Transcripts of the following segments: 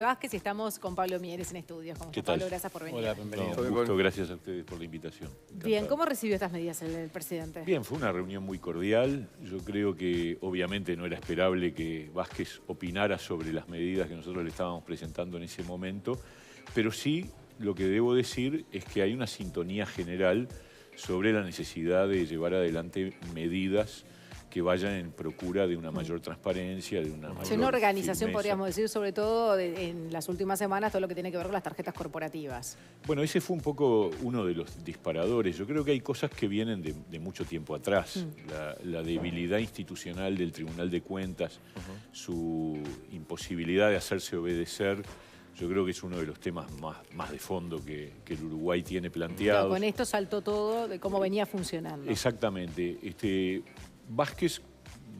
Vázquez y estamos con Pablo Mieres en estudios. ¿Cómo ¿Qué está, tal? Pablo? Gracias por venir. Hola, bienvenido. No, un gusto, gracias a ustedes por la invitación. Bien, ¿cómo recibió estas medidas el presidente? Bien, fue una reunión muy cordial. Yo creo que obviamente no era esperable que Vázquez opinara sobre las medidas que nosotros le estábamos presentando en ese momento, pero sí lo que debo decir es que hay una sintonía general sobre la necesidad de llevar adelante medidas que vayan en procura de una mayor transparencia, de una mayor Es una organización, firmeza. podríamos decir, sobre todo en las últimas semanas, todo lo que tiene que ver con las tarjetas corporativas. Bueno, ese fue un poco uno de los disparadores. Yo creo que hay cosas que vienen de mucho tiempo atrás. La debilidad institucional del Tribunal de Cuentas, su imposibilidad de hacerse obedecer, yo creo que es uno de los temas más de fondo que el Uruguay tiene planteados. Claro, con esto saltó todo de cómo venía funcionando. Exactamente. Vázquez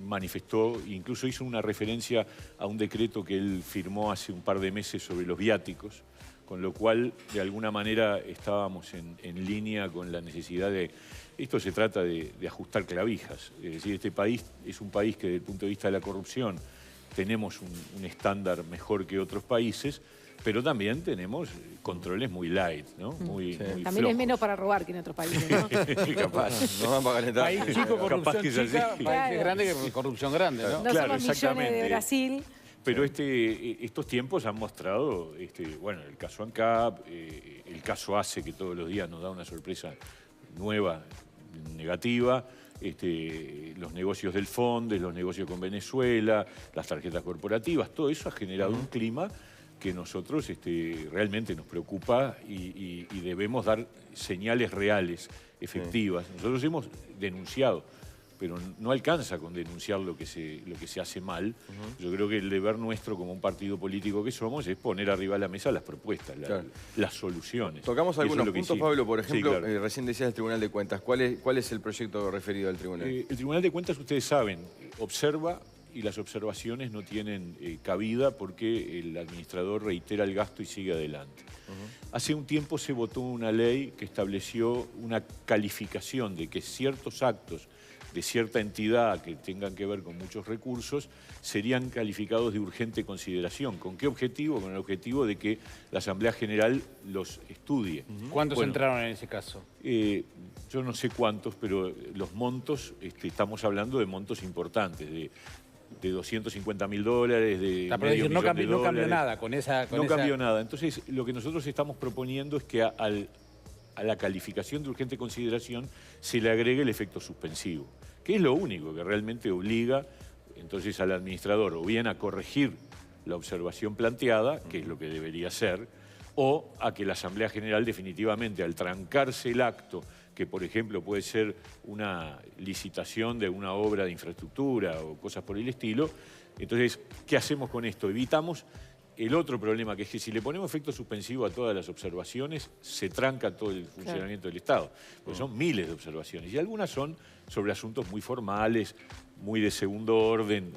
manifestó, incluso hizo una referencia a un decreto que él firmó hace un par de meses sobre los viáticos, con lo cual, de alguna manera, estábamos en línea con la necesidad de... Esto se trata de ajustar clavijas. Es decir, este país es un país que, desde el punto de vista de la corrupción, tenemos un estándar mejor que otros países, pero también tenemos controles muy light, ¿no? Muy También flojos. es menos para robar que en otros países, ¿no? Capaz. No van para calentar. País chico, Capaz corrupción que es así. chica, país Claro. grande, que corrupción grande, ¿no? No Claro, son los millones de exactamente. Brasil. Pero estos tiempos han mostrado, bueno, el caso ANCAP, el caso ACE, que todos los días nos da una sorpresa nueva, negativa, los negocios del Fondes, los negocios con Venezuela, las tarjetas corporativas, todo eso ha generado un clima que nosotros realmente nos preocupa y debemos dar señales reales, efectivas. Nosotros hemos denunciado, pero no alcanza con denunciar lo que se hace mal. Yo creo que el deber nuestro como un partido político que somos es poner arriba de la mesa las propuestas, las soluciones. Tocamos Y eso es algunos lo que puntos, hicimos. Pablo. Por ejemplo, Sí, claro. recién decías el Tribunal de Cuentas. ¿Cuál es el proyecto referido al tribunal? El Tribunal de Cuentas, ustedes saben, observa y las observaciones no tienen cabida porque el administrador reitera el gasto y sigue adelante. Hace un tiempo se votó una ley que estableció una calificación de que ciertos actos de cierta entidad que tengan que ver con muchos recursos serían calificados de urgente consideración. ¿Con qué objetivo? Con el objetivo de que la Asamblea General los estudie. ¿Cuántos Bueno, entraron en ese caso? yo no sé cuántos, pero los montos, estamos hablando de montos importantes, de $250.000, de Pero medio decir, no millón de cambió dólares. nada con esa... No cambió nada. Entonces, lo que nosotros estamos proponiendo es que a la calificación de urgente consideración se le agregue el efecto suspensivo, que es lo único que realmente obliga entonces al administrador o bien a corregir la observación planteada, que es lo que debería ser, o a que la Asamblea General definitivamente, al trancarse el acto, que por ejemplo puede ser una licitación de una obra de infraestructura o cosas por el estilo, entonces, ¿qué hacemos con esto? Evitamos el otro problema, que es que si le ponemos efecto suspensivo a todas las observaciones, se tranca todo el funcionamiento del Estado. Porque son miles de observaciones. Y algunas son sobre asuntos muy formales, muy de segundo orden,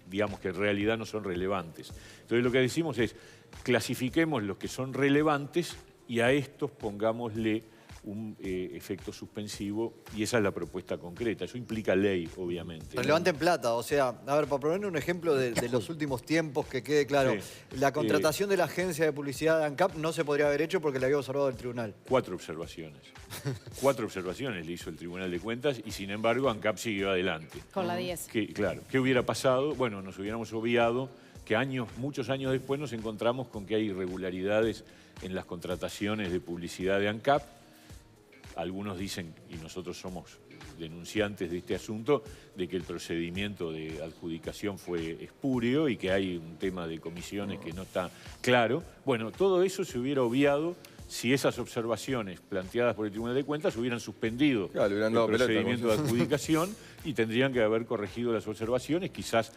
digamos que en realidad no son relevantes. Entonces lo que decimos es, clasifiquemos los que son relevantes y a estos pongámosle un efecto suspensivo, y esa es la propuesta concreta. Eso implica ley, obviamente. Relevante en plata, o sea, a ver, para poner un ejemplo de los últimos tiempos que quede claro, la contratación de la agencia de publicidad de ANCAP no se podría haber hecho porque la había observado el tribunal. 4 observaciones. 4 observaciones le hizo el Tribunal de Cuentas y sin embargo ANCAP siguió adelante. Con la 10. Claro, ¿qué hubiera pasado? Bueno, nos hubiéramos obviado que muchos años después nos encontramos con que hay irregularidades en las contrataciones de publicidad de ANCAP. Algunos dicen, y nosotros somos denunciantes de este asunto, de que el procedimiento de adjudicación fue espúreo y que hay un tema de comisiones que no está claro. Bueno, todo eso se hubiera obviado si esas observaciones planteadas por el Tribunal de Cuentas hubieran suspendido Claro, le hubieran el dado pelota, procedimiento como de adjudicación y tendrían que haber corregido las observaciones. Quizás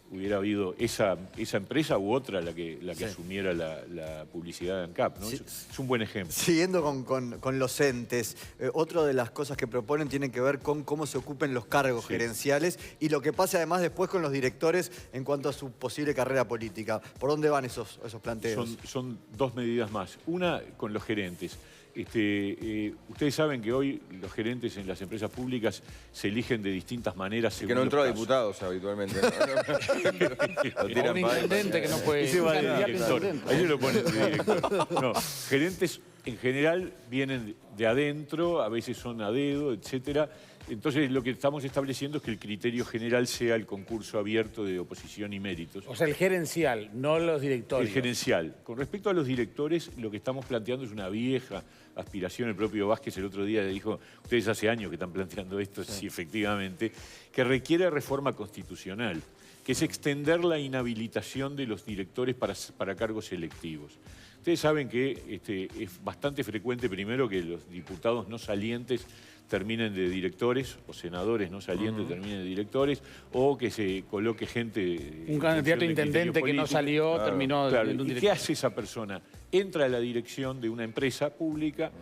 hubiera habido esa empresa u otra la que asumiera la publicidad de ANCAP, ¿no? Sí. Es un buen ejemplo. Siguiendo con los entes, otra de las cosas que proponen tiene que ver con cómo se ocupen los cargos gerenciales y lo que pase además después con los directores en cuanto a su posible carrera política. ¿Por dónde van esos planteos? Son 2 medidas más. Una con los gerentes. Ustedes saben que hoy los gerentes en las empresas públicas se eligen de distintas maneras según Que no los entró a casos. diputados habitualmente. Lo O tiran un para intendente que no puede... Ese va de candidato director. intendente. Ahí lo ponen de director. No, gerentes en general vienen de adentro, a veces son a dedo, etcétera. Entonces lo que estamos estableciendo es que el criterio general sea el concurso abierto de oposición y méritos. O sea, el gerencial, no los directorios. El gerencial. Con respecto a los directores, lo que estamos planteando es una vieja aspiración. El propio Vázquez el otro día le dijo, ustedes hace años que están planteando esto, sí, efectivamente, que requiere reforma constitucional, que es extender la inhabilitación de los directores para cargos electivos. Ustedes saben que es bastante frecuente, primero, que los diputados no salientes terminen de directores, o senadores no salientes terminen de directores, o que se coloque gente... Un candidato a intendente que no salió, terminó Claro. en un ¿Y qué director. hace esa persona? Entra a la dirección de una empresa pública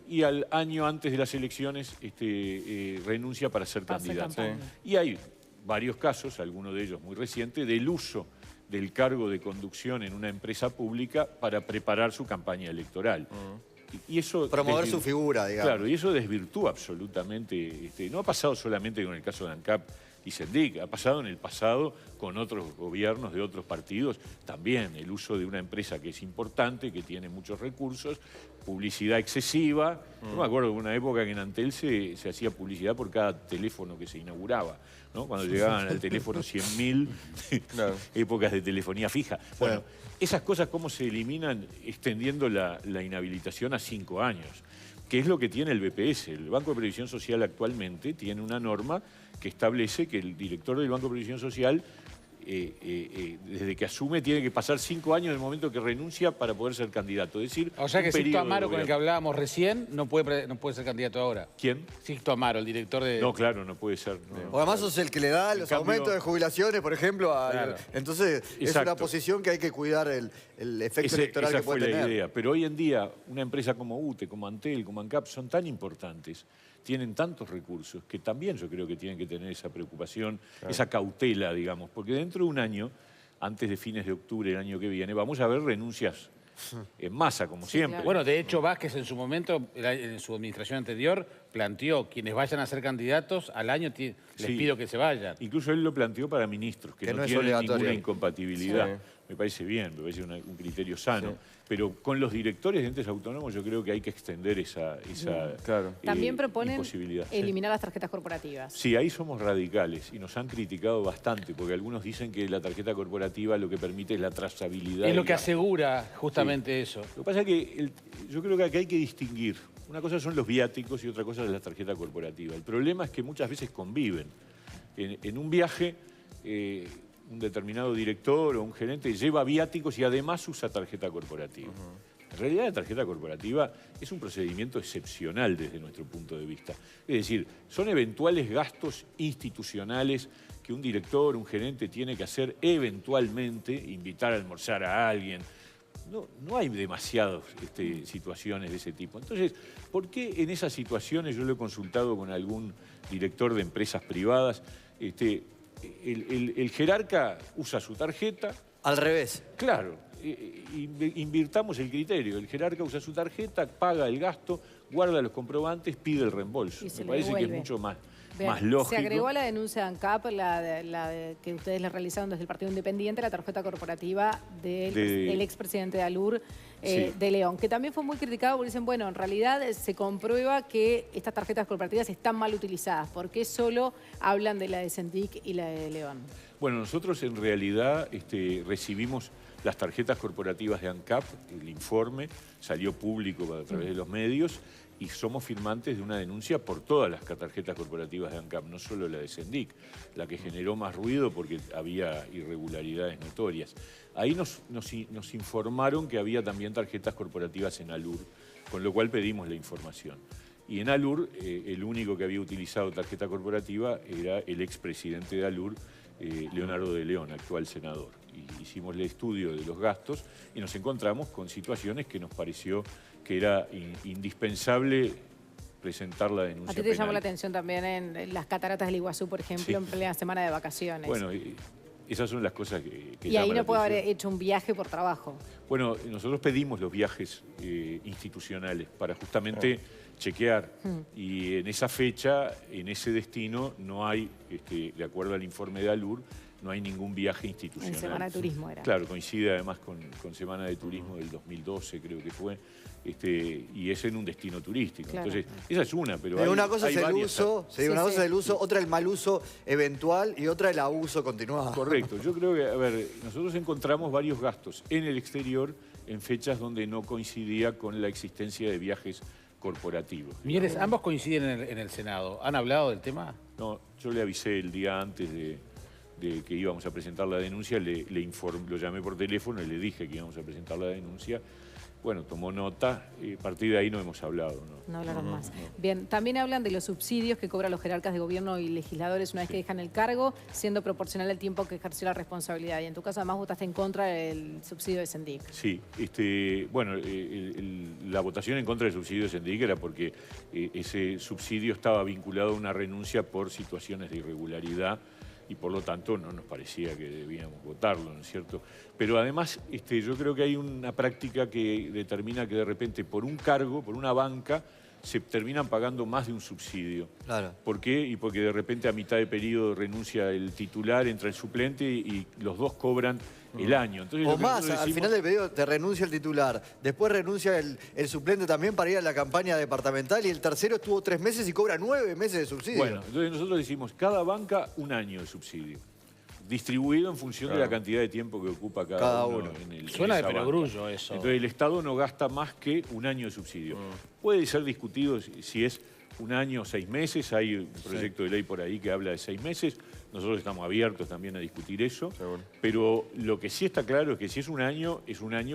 y al año antes de las elecciones renuncia para ser Para hacer candidato. campaña. Y hay varios casos, algunos de ellos muy recientes, del uso del cargo de conducción en una empresa pública para preparar su campaña electoral. Y eso Promover su figura, digamos. Claro, y eso desvirtúa absolutamente. No ha pasado solamente con el caso de ANCAP y Sendic, ha pasado en el pasado con otros gobiernos de otros partidos. También el uso de una empresa que es importante, que tiene muchos recursos, publicidad excesiva. Yo me acuerdo de una época que en Antel se hacía publicidad por cada teléfono que se inauguraba, ¿no? Cuando llegaban al teléfono 100.000, Claro. épocas de telefonía fija. Bueno, esas cosas cómo se eliminan extendiendo la inhabilitación a 5 años, que es lo que tiene el BPS. El Banco de Previsión Social actualmente tiene una norma que establece que el director del Banco de Previsión Social, desde que asume, tiene que pasar 5 años del momento que renuncia para poder ser candidato. Es decir, O sea que un Sixto periodo de Amaro, con el que gobierno. hablábamos recién, no puede ser candidato ahora. ¿Quién? Sixto Amaro, el director de... No, claro, no puede ser. no. O además sos el que le da los cambio- aumentos de jubilaciones, por ejemplo. Claro. Entonces, es Exacto. una posición que hay que cuidar el efecto electoral esa que fue puede la tener. idea. Pero hoy en día, una empresa como UTE, como Antel, como ANCAP, son tan importantes, tienen tantos recursos, que también yo creo que tienen que tener esa preocupación, esa cautela, digamos. Porque dentro de un año, antes de fines de octubre del año que viene, vamos a ver renuncias en masa, como siempre. claro. Bueno, de hecho, Vázquez en su momento, en su administración anterior, planteó quienes vayan a ser candidatos al año les Sí. pido que se vayan. Incluso él lo planteó para ministros, que Que no, no es tienen obligatorio. ninguna incompatibilidad. Sí. Me parece bien, me parece un criterio sano. Sí. Pero con los directores de entes autónomos yo creo que hay que extender esa Claro. También proponen imposibilidad. Sí. eliminar las tarjetas corporativas. Sí, ahí somos radicales y nos han criticado bastante, porque algunos dicen que la tarjeta corporativa lo que permite es la trazabilidad. Es lo del que gasto. asegura justamente eso. Lo que pasa es que yo creo que acá hay que distinguir. Una cosa son los viáticos y otra cosa es la tarjeta corporativa. El problema es que muchas veces conviven. En un viaje, un determinado director o un gerente lleva viáticos y además usa tarjeta corporativa. En realidad la tarjeta corporativa es un procedimiento excepcional desde nuestro punto de vista. Es decir, son eventuales gastos institucionales que un director, un gerente tiene que hacer eventualmente, invitar a almorzar a alguien. No hay demasiadas situaciones de ese tipo. Entonces, ¿por qué en esas situaciones, yo lo he consultado con algún director de empresas privadas, el jerarca usa su tarjeta? Al revés. Claro, invirtamos el criterio. El jerarca usa su tarjeta, paga el gasto, guarda los comprobantes, pide el reembolso. Y se Me le parece que es devuelve. mucho más Bien, lógico. se agregó a la denuncia de ANCAP, que ustedes le realizaron desde el Partido Independiente, la tarjeta corporativa del expresidente de ALUR, Sí. de León, que también fue muy criticado porque dicen, bueno, en realidad se comprueba que estas tarjetas corporativas están mal utilizadas. ¿Por qué solo hablan de la de Sendic y la de León? Bueno, nosotros en realidad recibimos las tarjetas corporativas de ANCAP, el informe salió público a través de los medios y somos firmantes de una denuncia por todas las tarjetas corporativas de ANCAP, no solo la de Sendic, la que generó más ruido porque había irregularidades notorias. Ahí nos informaron que había también tarjetas corporativas en ALUR, con lo cual pedimos la información. Y en ALUR, el único que había utilizado tarjeta corporativa era el expresidente de ALUR, Leonardo de León, actual senador. Y hicimos el estudio de los gastos y nos encontramos con situaciones que nos pareció que era indispensable presentar la denuncia A ti te penal. llamó la atención también en las cataratas del Iguazú, por ejemplo, Sí. en plena semana de vacaciones. Bueno, Esas son las cosas que Y ahí llaman la no puede haber atención. hecho un viaje por trabajo. Bueno, nosotros pedimos los viajes institucionales para justamente chequear. Y en esa fecha, en ese destino, no hay, de acuerdo al informe de ALUR, no hay ningún viaje institucional. En Semana de Turismo era. Claro, coincide además con Semana de Turismo del 2012, creo que fue. Y es en un destino turístico. Claro. Entonces, esa es una, pero Una cosa hay es el varias. uso, sí, Sí, una cosa sí. es el uso, otra el mal uso eventual y otra el abuso continuado. Correcto. Yo creo que, a ver, nosotros encontramos varios gastos en el exterior en fechas donde no coincidía con la existencia de viajes corporativos. Mieres, ambos coinciden en el Senado. ¿Han hablado del tema? No, yo le avisé el día antes de que íbamos a presentar la denuncia, lo llamé por teléfono y le dije que íbamos a presentar la denuncia. Bueno, tomó nota, y a partir de ahí no hemos hablado. No hablaron más. Bien, también hablan de los subsidios que cobran los jerarcas de gobierno y legisladores una vez que dejan el cargo, siendo proporcional al tiempo que ejerció la responsabilidad. Y en tu caso, además, votaste en contra del subsidio de Sendic. Sí, bueno, la votación en contra del subsidio de Sendic era porque ese subsidio estaba vinculado a una renuncia por situaciones de irregularidad y por lo tanto no nos parecía que debíamos votarlo, ¿no es cierto? Pero además yo creo que hay una práctica que determina que de repente por un cargo, por una banca, se terminan pagando más de un subsidio. Claro. ¿Por qué? Y porque de repente a mitad de periodo renuncia el titular, entra el suplente y los dos cobran el año. Entonces, O lo que más, nosotros al decimos- final del periodo te renuncia el titular, después renuncia el suplente también para ir a la campaña departamental y el tercero estuvo 3 meses y cobra 9 meses de subsidio. Bueno, entonces nosotros decimos, cada banca un año de subsidio, distribuido en función de la cantidad de tiempo que ocupa cada uno. Suena de esa banca. perogrullo eso. Entonces el Estado no gasta más que un año de subsidio. Puede ser discutido si es un año o 6 meses, hay un proyecto de ley por ahí que habla de 6 meses, nosotros estamos abiertos también a discutir eso, pero lo que sí está claro es que si es un año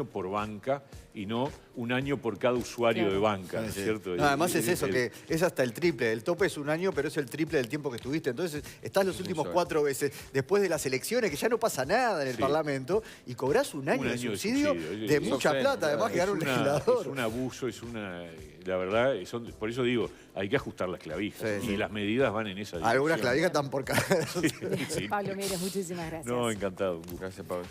por banca y no un año por cada usuario Claro. de banca, ¿no Sí, es sí. cierto? No, además es eso, que es hasta el triple. El tope es un año, pero es el triple del tiempo que estuviste. Entonces, estás los últimos 4 veces después de las elecciones, que ya no pasa nada en el Sí. Parlamento, y cobrás un año de subsidio de mucha plata, además que gana un legislador. Es un abuso, la verdad, por eso digo, hay que ajustar las clavijas. Sí, y sí. las medidas van en esa dirección. Algunas clavijas están por cada... Sí. Pablo Mieres, muchísimas gracias. No, encantado. Gracias, Pablo.